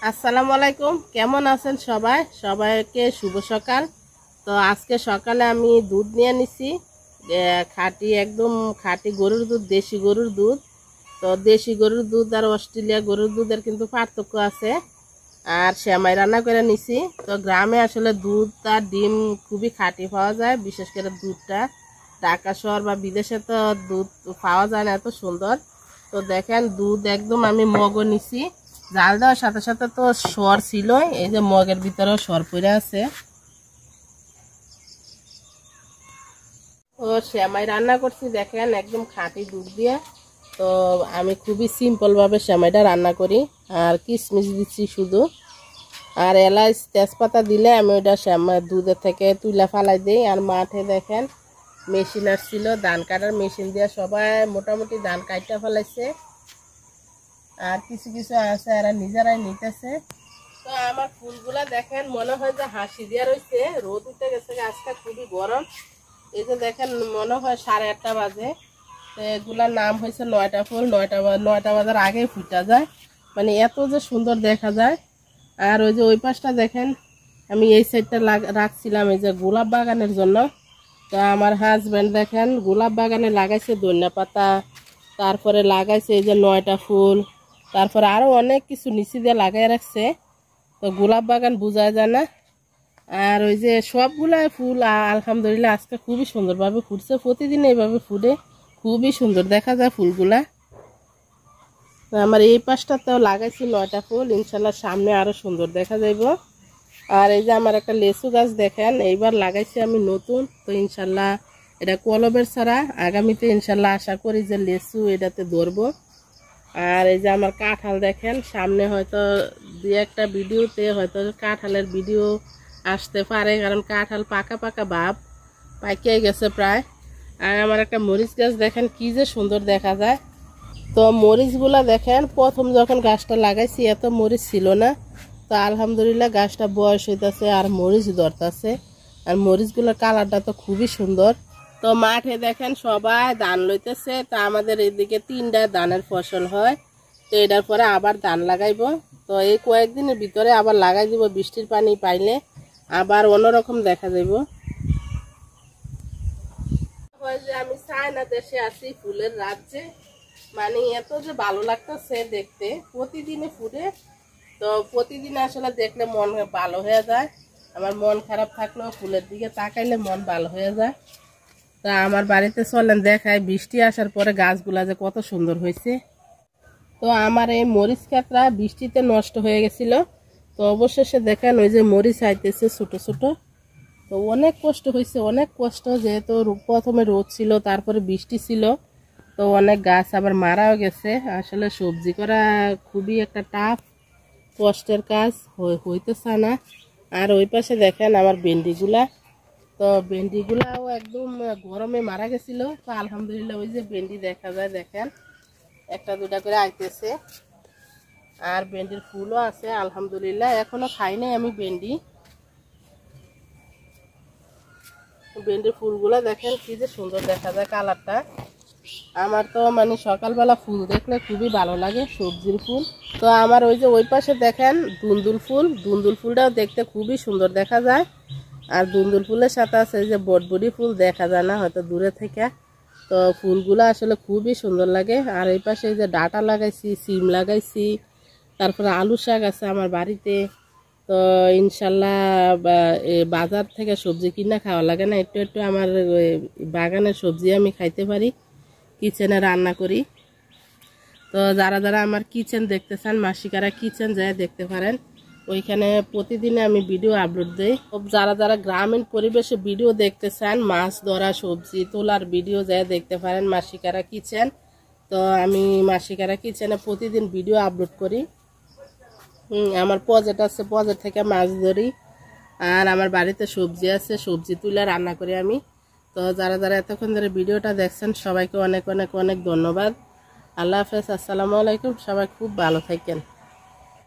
আসসালামু আলাইকুম, কেমন আছেন সবাই? সবাইকে শুভ সকাল। তো আজকে সকালে আমি দুধ নিয়ে নিছি, খাঁটি একদম খাঁটি গরুর দুধ, দেশি গরুর দুধ। তো দেশি গরুর দুধ আর অস্ট্রেলিয়া গরুর দুধের কিন্তু পার্থক্য আছে। আর সেমাই রান্না করে নিছি। তো গ্রামে আসলে দুধ আর ডিম খুবই খাঁটি পাওয়া যায়, বিশেষ করে দুধটা। ঢাকা শহর বা বিদেশে তো দুধ পাওয়া যায় না এত সুন্দর। তো দেখেন দুধ একদম আমি মগও নিছি, জাল দেওয়ার সাথে সাথে তো সর ছিল, এই যে মগের ভিতরেও সর পড়ে আছে। ও সেমাই রান্না করছি দেখেন একদম খাঁটি দুধ দিয়ে। তো আমি খুবই সিম্পলভাবে সেমাইটা রান্না করি, আর কিশমিশ দিচ্ছি শুধু, আর এলাচ তেজপাতা দিলে আমি ওইটা সেমাই দুধের থেকে তুলে ফালাই দিই। আর মাঠে দেখেন মেশিন আসছিল, ধান কাটার মেশিন দিয়ে সবাই মোটামুটি ধান কাটতে ফেলাইছে, আর কিছু কিছু আছে এরা নিজেরাই নিতেছে। তো আমার ফুলগুলা দেখেন মনে হয় যে হাসি দিয়া রয়েছে, রোদ উঠে গেছে, আজকে খুবই গরম। এই যে দেখেন মনে হয় 8:30 বাজে। তো এগুলার নাম হয়েছে 9টা ফুল। 9টা বাজার আগেই ফুটা যায়, মানে এত যে সুন্দর দেখা যায়। আর ওই যে ওই পাশটা দেখেন আমি এই সাইডটা রাখছিলাম এই যে গোলাপ বাগানের জন্য। তো আমার হাজব্যান্ড দেখেন গোলাপ বাগানে লাগাইছে ধনিয়া পাতা, তারপরে লাগাইছে এই যে 9টা ফুল, তারপরে আরও অনেক কিছু নিচে দিয়ে লাগাই রাখছে। তো গোলাপ বাগান বোঝা যায় না। আর ওই যে সবগুলা ফুল আলহামদুলিল্লাহ আজকে খুবই সুন্দরভাবে ফুটছে, প্রতিদিন এইভাবে ফুটে, খুবই সুন্দর দেখা যায় ফুলগুলা। আমার এই পাশটাতেও লাগাইছি 9টা ফুল, ইনশাল্লাহ সামনে আরও সুন্দর দেখা যাইব। আর এই যে আমার একটা লেচু গাছ দেখেন এইবার লাগাইছি আমি নতুন, তো ইনশাল্লাহ এটা কলবের ছাড়া, আগামীতে ইনশাল্লাহ আশা করি যে লেচু এটাতে ধরবো। আর এই যে আমার কাঁঠাল দেখেন, সামনে হয়তো দুই একটা ভিডিওতে হয়তো কাঁঠালের ভিডিও আসতে পারে, কারণ কাঁঠাল পাকা পাকা ভাব, পাকিয়ে গেছে প্রায়। আর আমার একটা মরিচ গাছ দেখেন কি যে সুন্দর দেখা যায়। তো মরিচগুলা দেখেন প্রথম যখন গাছটা লাগাইছি এত মরিচ ছিল না, তো আলহামদুলিল্লাহ গাছটা বয়স হইতেছে আর মরিচ ধরতেছে, আর মরিচগুলোর কালারটা তো খুবই সুন্দর। তো মাঠে দেখেন সবাই ধান লইতেছে। তো আমাদের এদিকে 3টা ধানের ফসল হয়, তো এটার পরে আবার ধান লাগাইব। তো এই কয়েকদিনের ভিতরে আবার লাগাই দিব, বৃষ্টির পানি পাইলে আবার অন্যরকম দেখা যাইব। যে আমি চায়না দেশে আছি, ফুলের রাজ্যে, মানে এত যে ভালো লাগতেছে দেখতে, প্রতিদিনে ফুটে। তো প্রতিদিন আসলে দেখলে মন ভালো হয়ে যায়, আমার মন খারাপ থাকলেও ফুলের দিকে তাকাইলে মন ভালো হয়ে যায়। তা আমার বাড়িতে চলেন দেখায় বৃষ্টি আসার পরে গাছগুলা যে কত সুন্দর হয়েছে। তো আমার এই মরিচ ক্ষেতটা বৃষ্টিতে নষ্ট হয়ে গেছিল, তো অবশেষে দেখেন ওই যে মরিচ আইতেছে ছোট ছোট। তো অনেক কষ্ট হয়েছে, অনেক কষ্ট, যেহেতু প্রথমে রোদ ছিল তারপরে বৃষ্টি ছিল, তো অনেক গাছ আবার মারাও গেছে। আসলে সবজি করা খুবই একটা টাফ কষ্টের কাজ, হইতেছে না। আর ওই পাশে দেখেন আমার ভেন্ডিগুলা, তো ভেন্ডিগুলাও একদম গরমে মারা গেছিল। তো আলহামদুলিল্লাহ ওই যে ভেন্ডি দেখা যায় দেখেন একটা দুটা করে আইতেছে, আর ভেন্ডির ফুলও আছে আলহামদুলিল্লাহ। এখনো খাই নাই আমি ভেন্ডি। ভেন্ডির ফুলগুলা দেখেন কি যে সুন্দর দেখা যায় কালারটা। আমার তো মানে সকালবেলা ফুল দেখলে খুবই ভালো লাগে, সবজির ফুল। তো আমার ওই যে ওই পাশে দেখেন দুন্দুল ফুল, দুন্দুল ফুলটাও দেখতে খুবই সুন্দর দেখা যায়। আর দুন্দুল ফুলের সাথে আছে যে বটবটি ফুল, দেখা যায় না হয়তো দূরে থেকে। তো ফুলগুলো আসলে খুবই সুন্দর লাগে। আর এই পাশে যে ডাঁটা লাগাইছি, সিম লাগাইছি, তারপরে আলু শাক আছে আমার বাড়িতে। তো ইনশাল্লাহ বাজার থেকে সবজি কিনা খাওয়া লাগে না, একটু একটু আমার বাগানের সবজি আমি খাইতে পারি, কিচেনে রান্না করি। তো যারা যারা আমার কিচেন দেখতে চান, মাসিকারা কিচেন যায় দেখতে পারেন, ওইখানে প্রতিদিনে আমি ভিডিও আপলোড দিই। যারা যারা গ্রামীণ পরিবেশে ভিডিও দেখতে চান, মাছ ধরা সবজি তোলার ভিডিও যায় দেখতে পারেন মাসিকারা কিচেন। তো আমি মাসিকারা কিচেনে প্রতিদিন ভিডিও আপলোড করি। আমার প্রজেক্ট আছে, প্রজেক্ট থেকে মাছ ধরি, আর আমার বাড়িতে সবজি আছে, সবজি তুলে রান্না করি আমি। তো যারা যারা এতক্ষণ ধরে ভিডিওটা দেখছেন সবাইকে অনেক অনেক অনেক ধন্যবাদ। আল্লাহ হাফেজ, আসসালামু আলাইকুম, সবাই খুব ভালো থাকেন।